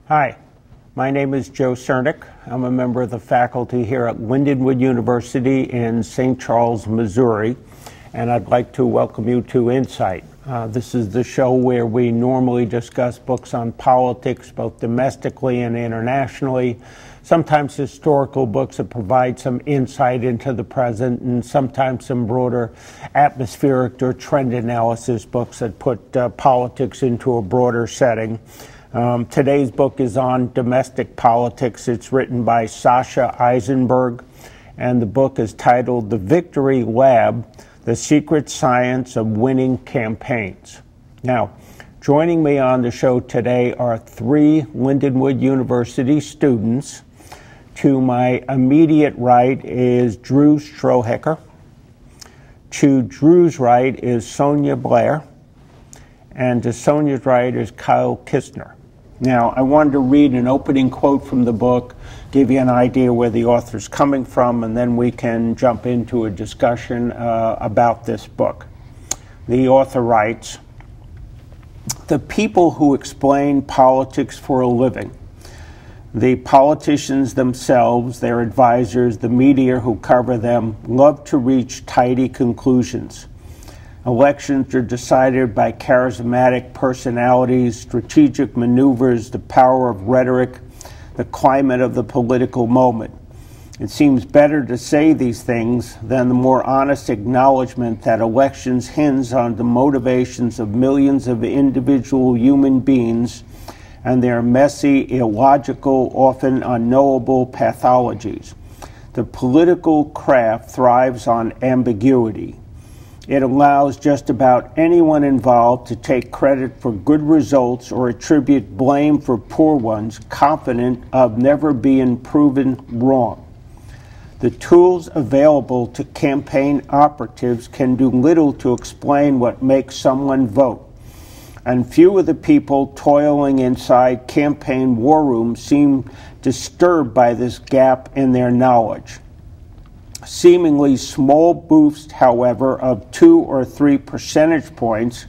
Hi, my name is Joe Cernik. I'm a member of the faculty here at Lindenwood University in St. Charles, Missouri, and I'd like to welcome you to Insight. This is the show where we normally discuss books on politics, both domestically and internationally, sometimes historical books that provide some insight into the present, and sometimes some broader atmospheric or trend analysis books that put politics into a broader setting. Today's book is on domestic politics. It's written by Sasha Issenberg, and the book is titled The Victory Lab: The Secret Science of Winning Campaigns. Now, joining me on the show today are three Lindenwood University students. To my immediate right is Drew Strohecker. To Drew's right is Sonja Blair. And to Sonja's right is Kyle Kisner. Now, I wanted to read an opening quote from the book, give you an idea where the author's coming from, and then we can jump into a discussion about this book. The author writes, "The people who explain politics for a living, the politicians themselves, their advisors, the media who cover them, love to reach tidy conclusions. Elections are decided by charismatic personalities, strategic maneuvers, the power of rhetoric, the climate of the political moment. It seems better to say these things than the more honest acknowledgement that elections hinge on the motivations of millions of individual human beings and their messy, illogical, often unknowable pathologies. The political craft thrives on ambiguity. It allows just about anyone involved to take credit for good results or attribute blame for poor ones, confident of never being proven wrong. The tools available to campaign operatives can do little to explain what makes someone vote, and few of the people toiling inside campaign war rooms seem disturbed by this gap in their knowledge. Seemingly small boosts, however, of 2 or 3 percentage points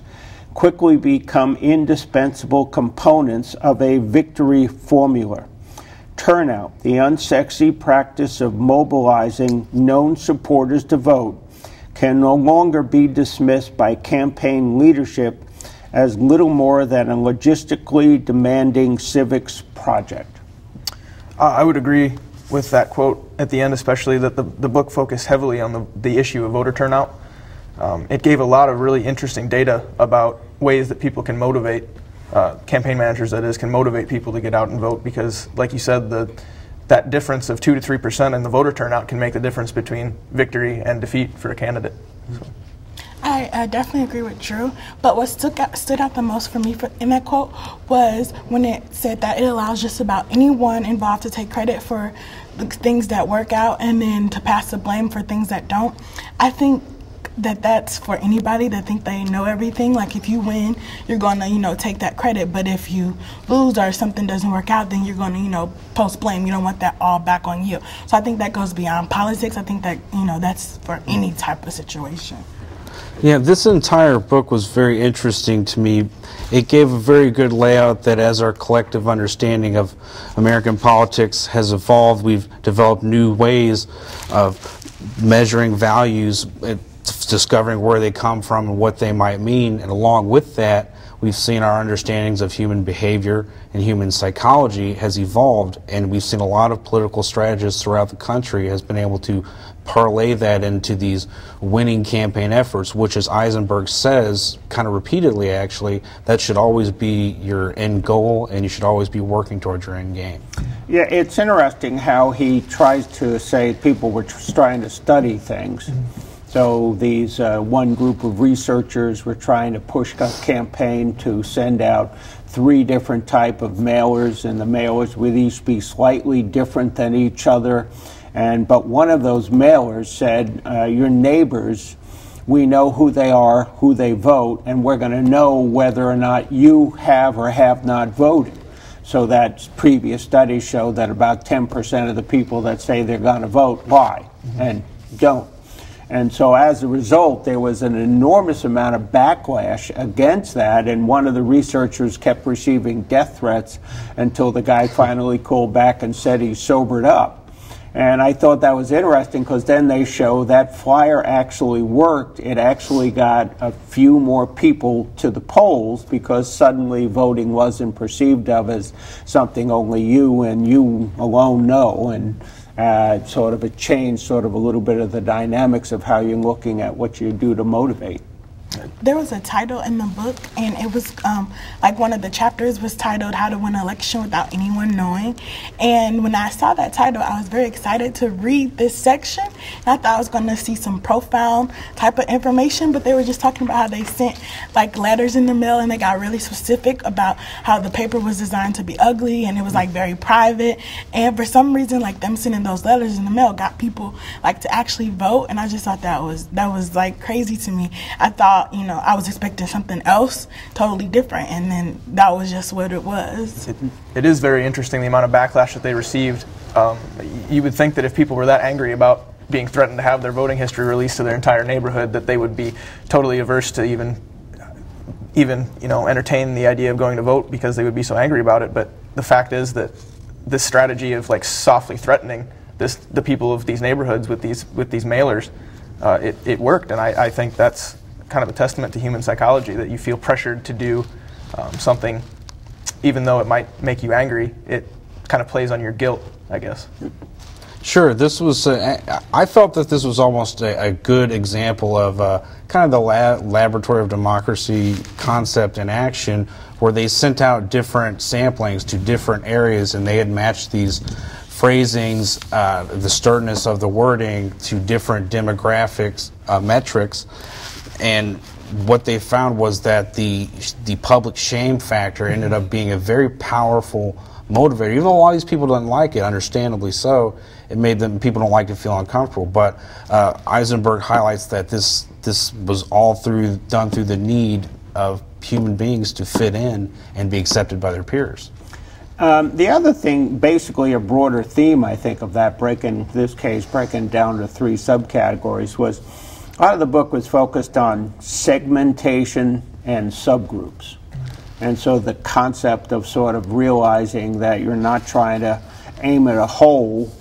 quickly become indispensable components of a victory formula. Turnout, the unsexy practice of mobilizing known supporters to vote, can no longer be dismissed by campaign leadership as little more than a logistically demanding civics project." I would agree with that quote at the end, especially that the book focused heavily on the issue of voter turnout. It gave a lot of really interesting data about ways that people can motivate, campaign managers that is, can motivate people to get out and vote, because like you said, that difference of 2 to 3% in the voter turnout can make the difference between victory and defeat for a candidate. So. I definitely agree with Drew, but what stood out the most for me in that quote was when it said that it allows just about anyone involved to take credit for the things that work out and then to pass the blame for things that don't. I think that that's for anybody that think they know everything. Like if you win, you're going to, take that credit, but if you lose or something doesn't work out, then you're going to, post blame. You don't want that all back on you. So I think that goes beyond politics. I think that, that's for any type of situation. Yeah, this entire book was very interesting to me. It gave a very good layout that as our collective understanding of American politics has evolved, we've developed new ways of measuring values, discovering where they come from and what they might mean. And along with that, we've seen our understandings of human behavior and human psychology has evolved, and we've seen a lot of political strategists throughout the country has been able to parlay that into these winning campaign efforts, which, as Issenberg says, kind of repeatedly actually, that should always be your end goal, and you should always be working towards your end game. Yeah, it's interesting how he tries to say people were trying to study things. So these one group of researchers were trying to push a campaign to send out 3 different type of mailers, and the mailers would each be slightly different than each other. But one of those mailers said, your neighbors, we know who they are, who they vote, and we're going to know whether or not you have or have not voted. So that previous studies show that about 10% of the people that say they're going to vote lie and don't. And so as a result, there was an enormous amount of backlash against that, and one of the researchers kept receiving death threats until the guy finally called back and said he sobered up. And I thought that was interesting because then they show that flyer actually worked. It actually got a few more people to the polls because suddenly voting wasn't perceived of as something only you and you alone know. And sort of it changed sort of a little bit of the dynamics of how you're looking at what you do to motivate. There was a title in the book, and it was like one of the chapters was titled "How to Win an Election Without Anyone Knowing." And when I saw that title, I was very excited to read this section. And I thought I was going to see some profound type of information, but they were just talking about how they sent like letters in the mail, and they got really specific about how the paper was designed to be ugly, and it was like very private. And for some reason, like them sending those letters in the mail got people like to actually vote. And I just thought that was like crazy to me. I thought, you know, I was expecting something else totally different, and then that was just what it was. It is very interesting the amount of backlash that they received. You would think that if people were that angry about being threatened to have their voting history released to their entire neighborhood, that they would be totally averse to even you know, entertain the idea of going to vote because they would be so angry about it. But the fact is that this strategy of like softly threatening the people of these neighborhoods with these mailers, it worked, and I think that's kind of a testament to human psychology, that you feel pressured to do something, even though it might make you angry. It kind of plays on your guilt, I guess. Sure, this was. I felt that this was almost a good example of kind of the laboratory of democracy concept in action, where they sent out different samplings to different areas, and they had matched these phrasings, the sternness of the wording, to different demographics metrics. And what they found was that the public shame factor ended up being a very powerful motivator. Even though a lot of these people didn't like it, understandably so, it made them, people don't like to feel uncomfortable. But Issenberg highlights that this was all done through the need of human beings to fit in and be accepted by their peers. The other thing, basically a broader theme, I think, of that breaking down to three subcategories, was a lot of the book was focused on segmentation and subgroups. And so the concept of sort of realizing that you're not trying to aim at a whole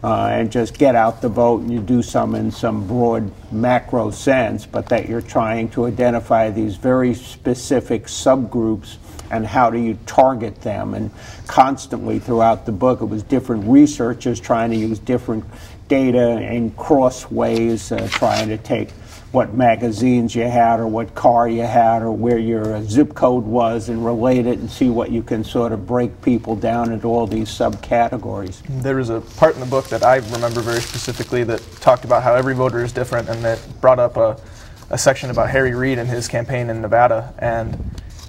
and just get out the vote and you do some in some broad macro sense, but that you're trying to identify these very specific subgroups and how do you target them. And constantly throughout the book, it was different researchers trying to use different data in cross ways, trying to take what magazines you had or what car you had or where your zip code was and relate it and see what you can sort of break people down into all these subcategories. There was a part in the book that I remember very specifically that talked about how every voter is different, and that brought up a section about Harry Reid and his campaign in Nevada. And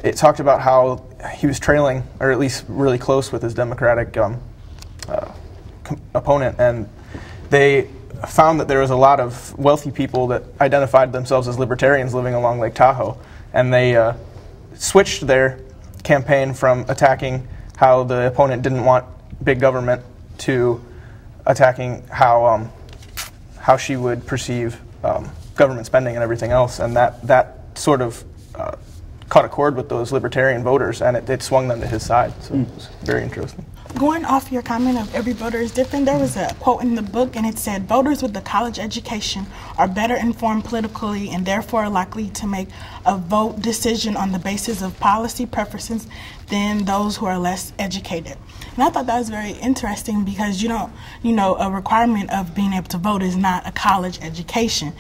it talked about how he was trailing, or at least really close with his Democratic opponent, and they found that there was a lot of wealthy people that identified themselves as libertarians living along Lake Tahoe, and they switched their campaign from attacking how the opponent didn't want big government to attacking how she would perceive government spending and everything else, and that sort of caught a chord with those libertarian voters, and it swung them to his side. So it was very interesting. Going off your comment of every voter is different, there was a quote in the book, and it said, "Voters with a college education are better informed politically and therefore likely to make a vote decision on the basis of policy preferences than those who are less educated." And I thought that was very interesting because a requirement of being able to vote is not a college education.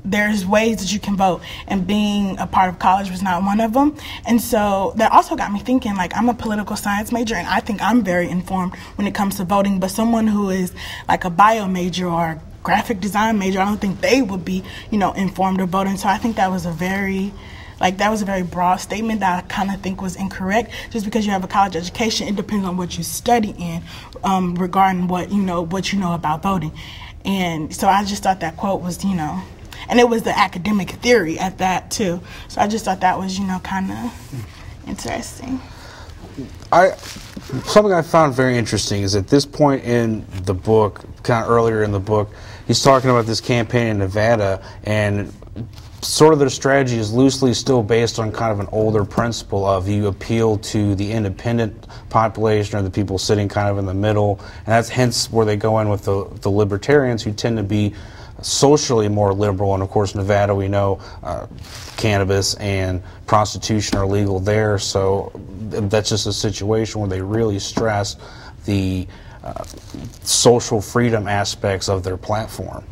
There's ways that you can vote, and being a part of college was not one of them. And so that also got me thinking, like, I'm a political science major, and I think I'm very informed when it comes to voting, but someone who is like a bio major or a graphic design major, I don't think they would be, informed of voting. So I think that was a very broad statement that I kind of think was incorrect. Just because you have a college education, it depends on what you study in regarding what you know about voting. And so I just thought that quote was, and it was the academic theory at that too. So I just thought that was, kind of interesting. Something I found very interesting is at this point in the book, kind of earlier in the book. He's talking about this campaign in Nevada, and sort of their strategy is loosely still based on kind of an older principle of you appeal to the independent population or the people sitting kind of in the middle, and that's hence where they go in with the libertarians, who tend to be socially more liberal. And of course, Nevada, we know cannabis and prostitution are legal there, so that's just a situation where they really stress the social freedom aspects of their platform.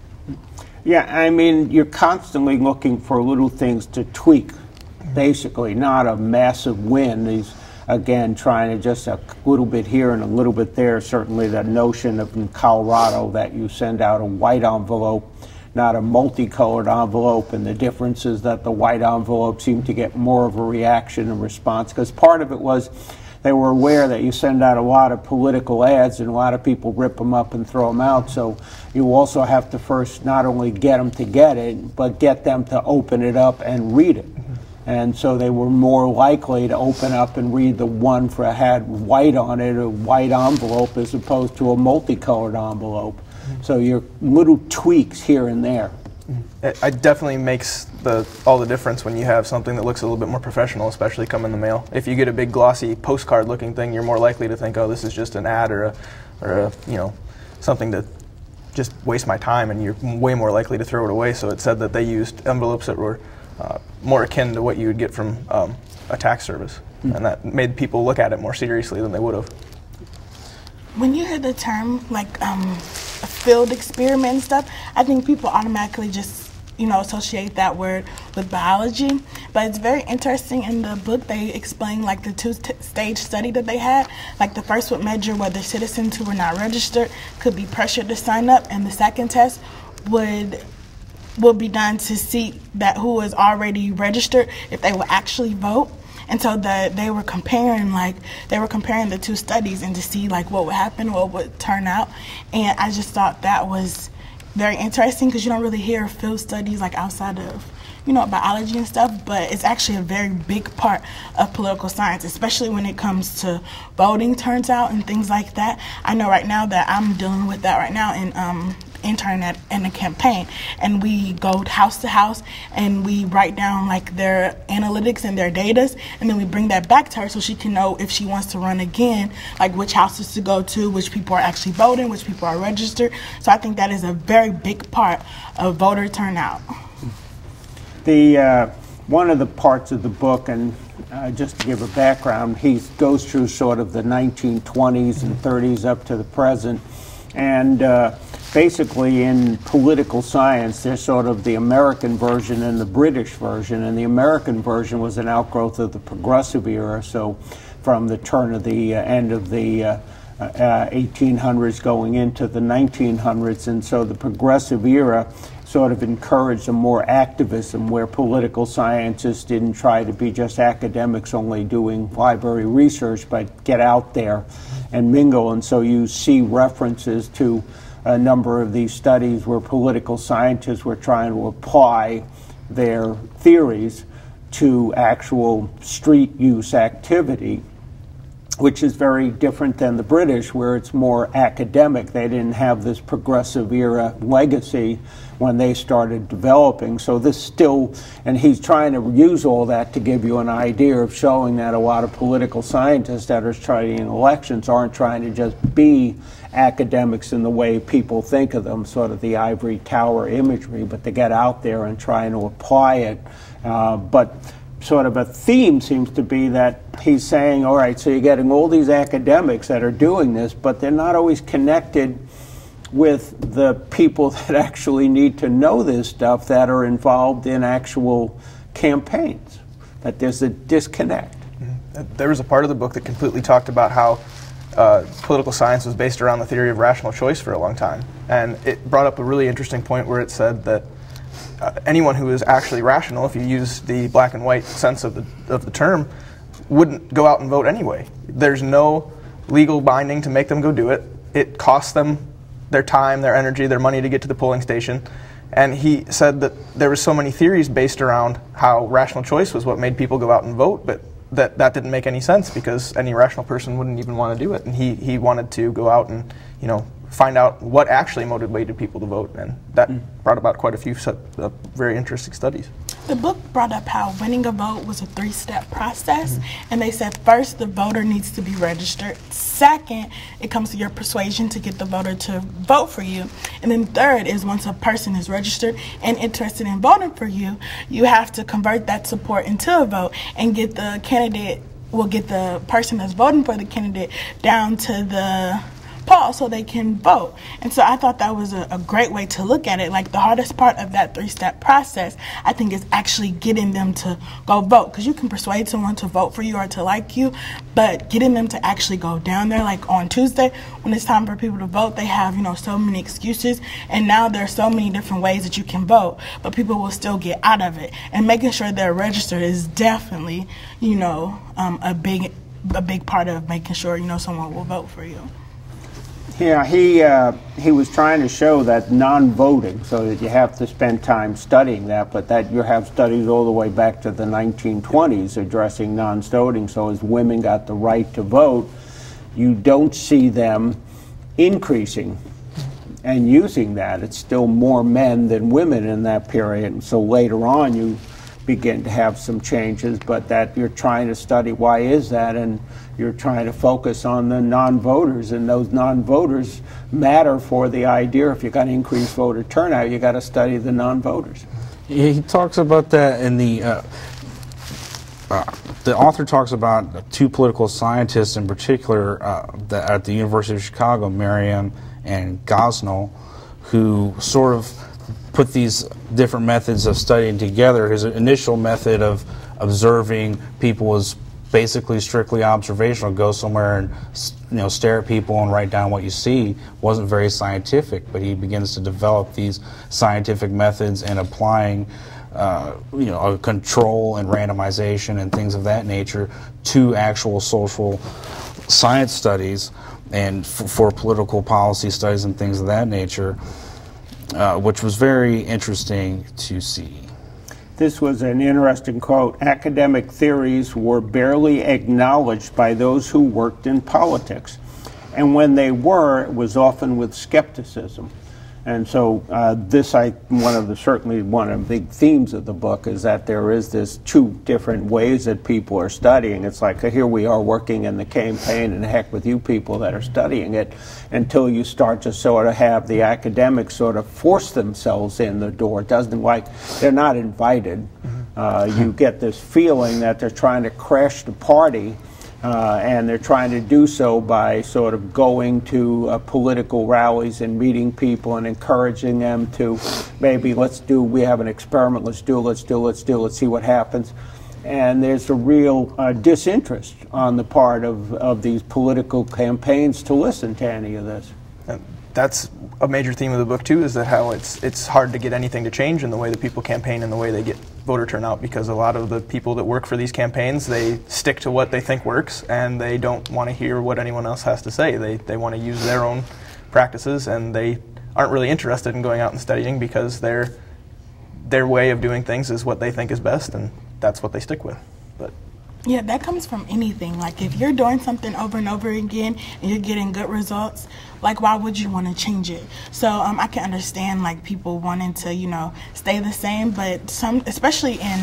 Yeah, I mean, you're constantly looking for little things to tweak, basically, not a massive win. He's, again, trying to just a little bit here and a little bit there. Certainly the notion of in Colorado that you send out a white envelope, not a multicolored envelope, and the difference is that the white envelope seemed to get more of a reaction and response, because part of it was they were aware that you send out a lot of political ads and a lot of people rip them up and throw them out. So you also have to first not only get them to get it, but get them to open it up and read it. And so they were more likely to open up and read the one that had white on it, a white envelope, as opposed to a multicolored envelope. So your little tweaks here and there. It definitely makes all the difference when you have something that looks a little bit more professional, especially come in the mail. If you get a big glossy postcard looking thing, you're more likely to think, oh, this is just an ad or a you know, something to just waste my time, and you're way more likely to throw it away. So it said that they used envelopes that were more akin to what you would get from a tax service, and that made people look at it more seriously than they would have. When you hear the term like a field experiment and stuff, I think people automatically just, you know, associate that word with biology. But it's very interesting. In the book, they explain like the two-stage study that they had. Like the first would measure whether citizens who were not registered could be pressured to sign up, and the second test would be done to see that who was already registered, if they would actually vote. And so they were comparing the two studies and to see like what would happen, what would turn out. And I just thought that was very interesting, because you don't really hear field studies like outside of, you know, biology and stuff, but it's actually a very big part of political science, especially when it comes to voting turns out and things like that. I know right now that I'm dealing with that right now in internet in a campaign, and we go house to house and we write down like their analytics and their datas, and then we bring that back to her so she can know if she wants to run again, like which houses to go to, which people are actually voting, which people are registered. So I think that is a very big part of voter turnout. One of the parts of the book, and just to give a background, he goes through sort of the 1920s and 30s up to the present, and basically in political science there's sort of the American version and the British version, and the American version was an outgrowth of the progressive era, so from the turn of the end of the 1800s going into the 1900s, and so the progressive era sort of encouraged a more activism where political scientists didn't try to be just academics only doing library research, but get out there and mingle. And so you see references to a number of these studies where political scientists were trying to apply their theories to actual street use activity, which is very different than the British, where it's more academic. They didn't have this progressive era legacy when they started developing. So this still, and he's trying to use all that to give you an idea of showing that a lot of political scientists that are studying elections aren't trying to just be academics in the way people think of them, sort of the ivory tower imagery, but to get out there and trying to apply it. But sort of a theme seems to be that he's saying, all right, so you're getting all these academics that are doing this, but they're not always connected with the people that actually need to know this stuff, that are involved in actual campaigns, that there's a disconnect. There was a part of the book that completely talked about how political science was based around the theory of rational choice for a long time. And it brought up a really interesting point where it said that anyone who is actually rational, if you use the black and white sense of the term, wouldn't go out and vote anyway. There's no legal binding to make them go do it. It costs them their time, their energy, their money to get to the polling station. And he said that there were so many theories based around how rational choice was what made people go out and vote, but that didn't make any sense because any rational person wouldn't even want to do it. And he wanted to go out and, you know, find out what actually motivated people to vote, and that brought about quite a few very interesting studies. The book brought up how winning a vote was a three-step process, and they said first the voter needs to be registered, second it comes to your persuasion to get the voter to vote for you, and then third is once a person is registered and interested in voting for you, you have to convert that support into a vote and get the candidate, will get the person that's voting for the candidate down to the poll so they can vote. And so I thought that was a great way to look at it. Like, the hardest part of that three-step process, I think, is actually getting them to go vote, because you can persuade someone to vote for you or to like you, but getting them to actually go down there, like on Tuesday when it's time for people to vote, they have, you know, so many excuses, and now there's so many different ways that you can vote, but people will still get out of it. And making sure they're registered is definitely, you know, a big part of making sure, you know, someone will vote for you. Yeah, he was trying to show that non-voting, so that you have to spend time studying that, but that you have studies all the way back to the 1920s addressing non-voting. So as women got the right to vote, you don't see them increasing and using that. It's still more men than women in that period. And so later on you begin to have some changes, but that you're trying to study why is that, and you're trying to focus on the non-voters, and those non-voters matter for the idea. If you're going to increase voter turnout, you got to study the non-voters. Yeah, he talks about that in the author talks about two political scientists in particular at the University of Chicago, Merriam and Gosnell, who sort of put these different methods of studying together. His initial method of observing people was basically strictly observational. Go somewhere and, you know, stare at people and write down what you see. Wasn't very scientific, but he begins to develop these scientific methods and applying you know, control and randomization and things of that nature to actual social science studies and for political policy studies and things of that nature, which was very interesting to see. This was an interesting quote. Academic theories were barely acknowledged by those who worked in politics. And when they were, it was often with skepticism. And so certainly one of the big themes of the book is that there is this two different ways that people are studying. It's like, here we are working in the campaign, and heck with you people that are studying it, until you start to sort of have the academics sort of force themselves in the door. It doesn't, like, they're not invited. You get this feeling that they're trying to crash the party, and they're trying to do so by sort of going to political rallies and meeting people and encouraging them to maybe we have an experiment, let's see what happens. And there's a real disinterest on the part of these political campaigns to listen to any of this. That's a major theme of the book too, is that how it's hard to get anything to change in the way that people campaign and the way they get voter turnout, because a lot of the people that work for these campaigns, they stick to what they think works, and they don't want to hear what anyone else has to say. They want to use their own practices, and they aren't really interested in going out and studying, because their way of doing things is what they think is best, and that's what they stick with. But yeah, that comes from anything. Like, if you're doing something over and over again and you're getting good results, like, why would you want to change it? So I can understand, like, people wanting to, you know, stay the same, but some, especially in,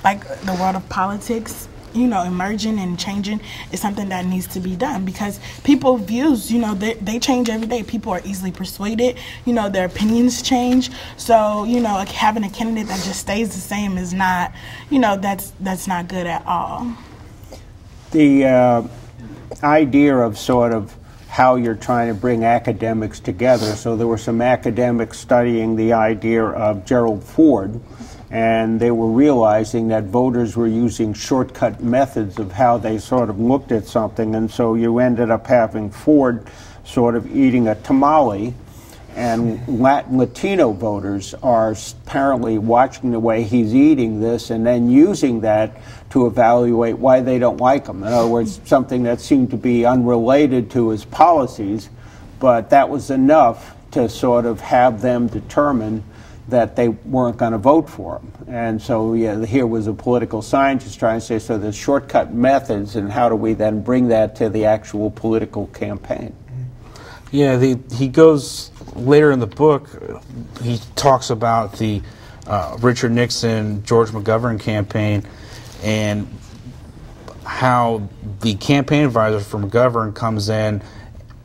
like, the world of politics, you know, emerging and changing is something that needs to be done, because people's views, you know, they change every day. People are easily persuaded, you know, their opinions change. So, you know, like, having a candidate that just stays the same is not, you know, that's not good at all. The idea of sort of how you're trying to bring academics together. So there were some academics studying the idea of Gerald Ford, and they were realizing that voters were using shortcut methods of how they sort of looked at something, and so you ended up having Ford sort of eating a tamale, and Latino voters are apparently watching the way he's eating this and then using that to evaluate why they don't like him. In other words, something that seemed to be unrelated to his policies, but that was enough to sort of have them determine that they weren't going to vote for him. And so, yeah, here was a political scientist trying to say, so there's shortcut methods, and how do we then bring that to the actual political campaign? Yeah, he goes later in the book. He talks about the Richard Nixon, George McGovern campaign, and how the campaign advisor for McGovern comes in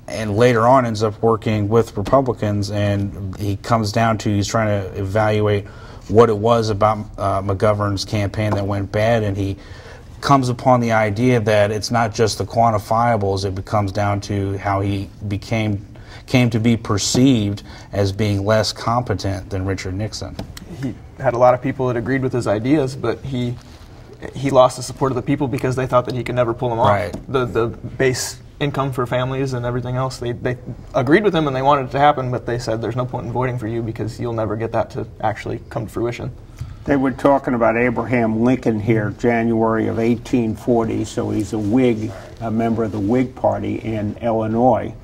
and later on ends up working with Republicans, and he comes down to he's trying to evaluate what it was about McGovern's campaign that went bad, and he comes upon the idea that it's not just the quantifiables, it comes down to how he came to be perceived as being less competent than Richard Nixon. He had a lot of people that agreed with his ideas, but he lost the support of the people because they thought that he could never pull them off. Right. The base income for families and everything else, they agreed with him and they wanted it to happen, but they said there's no point in voting for you because you'll never get that to actually come to fruition. They were talking about Abraham Lincoln here, January of 1840, so he's a Whig, a member of the Whig Party in Illinois.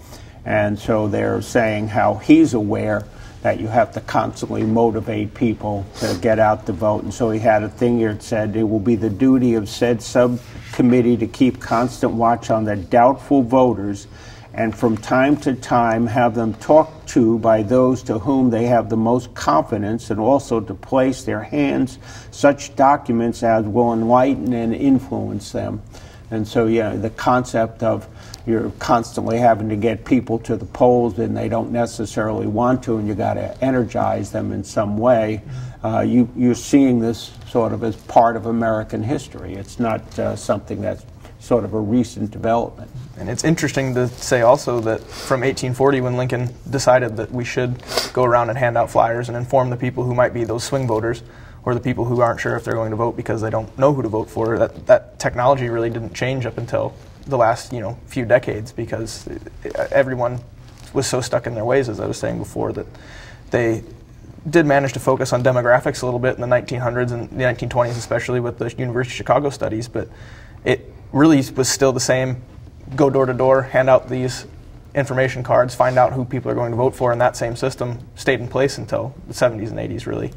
And so they're saying how he's aware that you have to constantly motivate people to get out to vote. And so he had a thing here that said, it will be the duty of said subcommittee to keep constant watch on the doubtful voters and from time to time have them talked to by those to whom they have the most confidence, and also to place their hands such documents as will enlighten and influence them. And so, yeah, the concept of you're constantly having to get people to the polls and they don't necessarily want to, and you got to energize them in some way. You're seeing this sort of as part of American history. It's not something that's sort of a recent development. And it's interesting to say also that from 1840, when Lincoln decided that we should go around and hand out flyers and inform the people who might be those swing voters, or the people who aren't sure if they're going to vote because they don't know who to vote for, that technology really didn't change up until the last few decades, because everyone was so stuck in their ways, as I was saying before, that they did manage to focus on demographics a little bit in the 1900s and the 1920s, especially with the University of Chicago studies, but it really was still the same. Go door to door, hand out these information cards, find out who people are going to vote for, and that same system stayed in place until the 70s and 80s, really.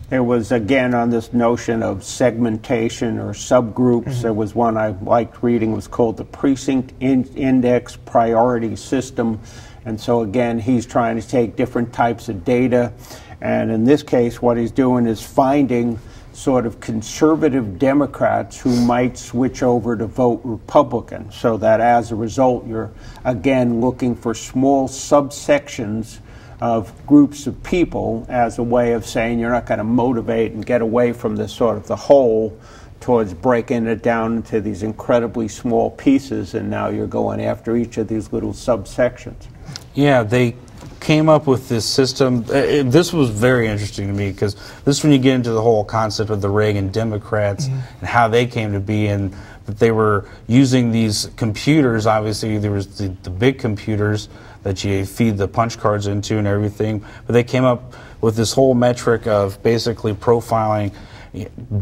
There was, again, on this notion of segmentation or subgroups, there was one I liked reading, was called the Precinct Index Priority System. And so, again, he's trying to take different types of data. And in this case, what he's doing is finding sort of conservative Democrats who might switch over to vote Republican, so that as a result, you're, again, looking for small subsections of groups of people as a way of saying you're not going to motivate and get away from this sort of the whole towards breaking it down into these incredibly small pieces, and now you're going after each of these little subsections. Yeah, they came up with this system. This was very interesting to me, because this is when you get into the whole concept of the Reagan Democrats and how they came to be, and that they were using these computers. Obviously, there was the big computers that you feed the punch cards into and everything, but they came up with this whole metric of basically profiling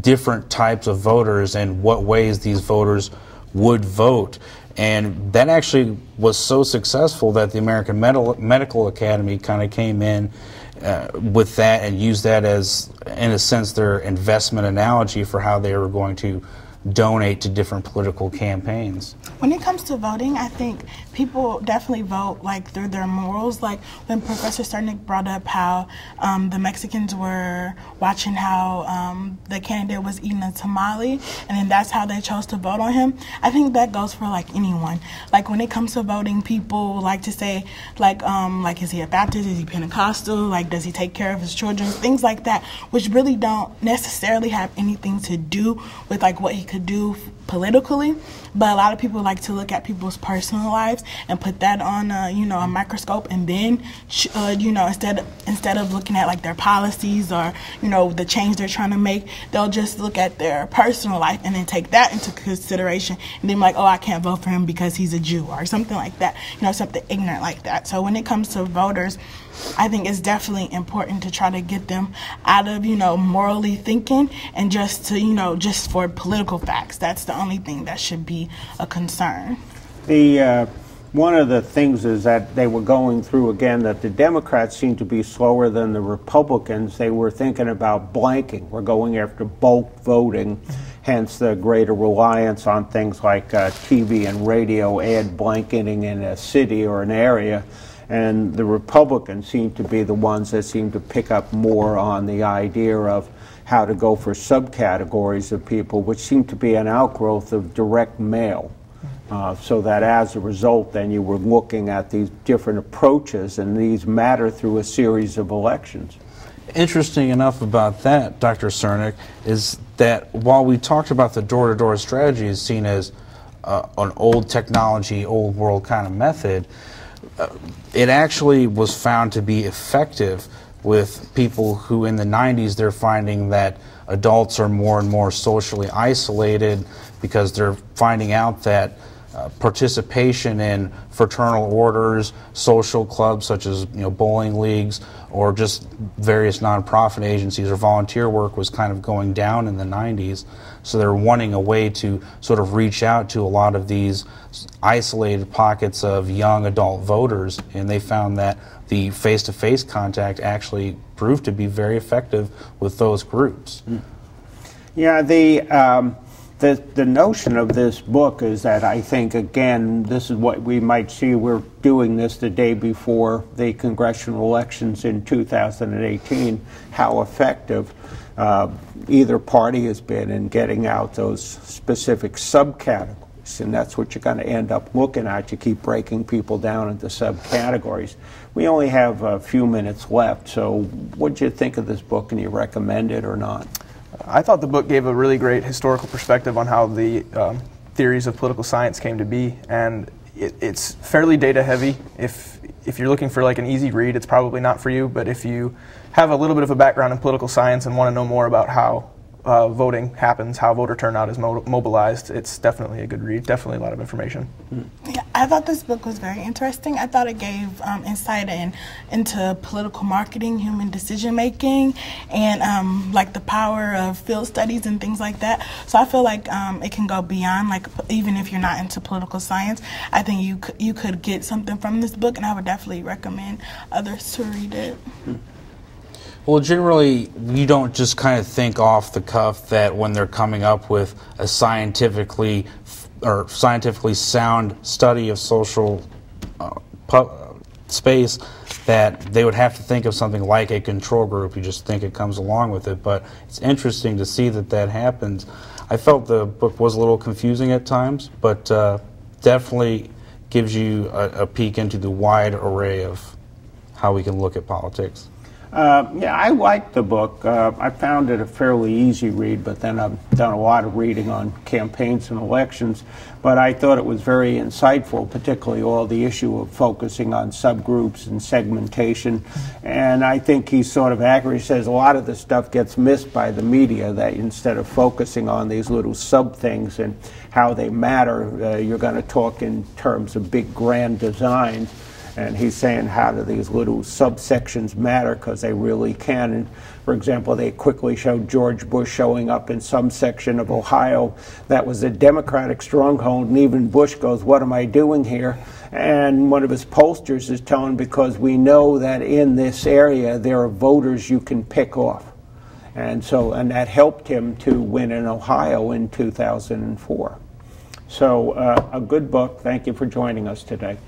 different types of voters and what ways these voters would vote. And that actually was so successful that the American Medical Academy kind of came in with that and used that as, in a sense, their investment analogy for how they were going to donate to different political campaigns. When it comes to voting, I think people definitely vote like through their morals. Like when Professor Cernik brought up how the Mexicans were watching how the candidate was eating a tamale, and then that's how they chose to vote on him. I think that goes for like anyone. Like when it comes to voting, people like to say like is he a Baptist, is he Pentecostal, like does he take care of his children, things like that, which really don't necessarily have anything to do with like what he could do politically. But a lot of people like to look at people's personal lives and put that on a microscope, and then instead of looking at like their policies or the change they're trying to make, they'll just look at their personal life and then take that into consideration, and then like, oh, I can't vote for him because he's a Jew or something like that, something ignorant like that. So when it comes to voters, I think it's definitely important to try to get them out of morally thinking and just to just for political facts. That's the only thing that should be a concern. One of the things is that they were going through, again, that the Democrats seem to be slower than the Republicans. They were thinking about blanking. We're going after bulk voting, hence the greater reliance on things like TV and radio ad blanketing in a city or an area. And the Republicans seem to be the ones that seem to pick up more on the idea of how to go for subcategories of people, which seem to be an outgrowth of direct mail. So that as a result, then you were looking at these different approaches, and these matter through a series of elections. Interesting enough about that, Dr. Cernik, is that while we talked about the door-to-door strategy is seen as an old technology, old world kind of method, it actually was found to be effective with people who in the 90s they're finding that adults are more and more socially isolated because they're finding out that participation in fraternal orders, social clubs such as bowling leagues, or just various nonprofit agencies or volunteer work was kind of going down in the 90s. So they're wanting a way to sort of reach out to a lot of these isolated pockets of young adult voters, and they found that the face-to-face contact actually proved to be very effective with those groups. Yeah, the notion of this book is that I think, again, this is what we might see. We're doing this the day before the congressional elections in 2018, how effective either party has been in getting out those specific subcategories. And that's what you're going to end up looking at. You keep breaking people down into subcategories. We only have a few minutes left, so what did you think of this book, and you recommend it or not? I thought the book gave a really great historical perspective on how the theories of political science came to be, and it's fairly data heavy. If you're looking for like an easy read, it's probably not for you, but if you have a little bit of a background in political science and want to know more about how voting happens, how voter turnout is mobilized, it's definitely a good read, definitely a lot of information. Yeah, I thought this book was very interesting. I thought it gave insight into political marketing, human decision making, and like the power of field studies and things like that. So I feel like it can go beyond, like, even if you're not into political science, I think you could get something from this book, and I would definitely recommend others to read it. Well, generally, you don't just kind of think off the cuff that when they're coming up with a scientifically sound study of social space that they would have to think of something like a control group. You just think it comes along with it, but it's interesting to see that happens. I felt the book was a little confusing at times, but definitely gives you a peek into the wide array of how we can look at politics. Yeah, I liked the book. I found it a fairly easy read, but then I've done a lot of reading on campaigns and elections. But I thought it was very insightful, particularly all the issue of focusing on subgroups and segmentation. And I think he's sort of accurate. He says a lot of the stuff gets missed by the media, that instead of focusing on these little sub things and how they matter, you're going to talk in terms of big grand designs. And he's saying, how do these little subsections matter? Because they really can. And for example, they quickly showed George Bush showing up in some section of Ohio that was a Democratic stronghold, and even Bush goes, what am I doing here? And one of his pollsters is telling, because we know that in this area there are voters you can pick off. And that helped him to win in Ohio in 2004. So a good book. Thank you for joining us today.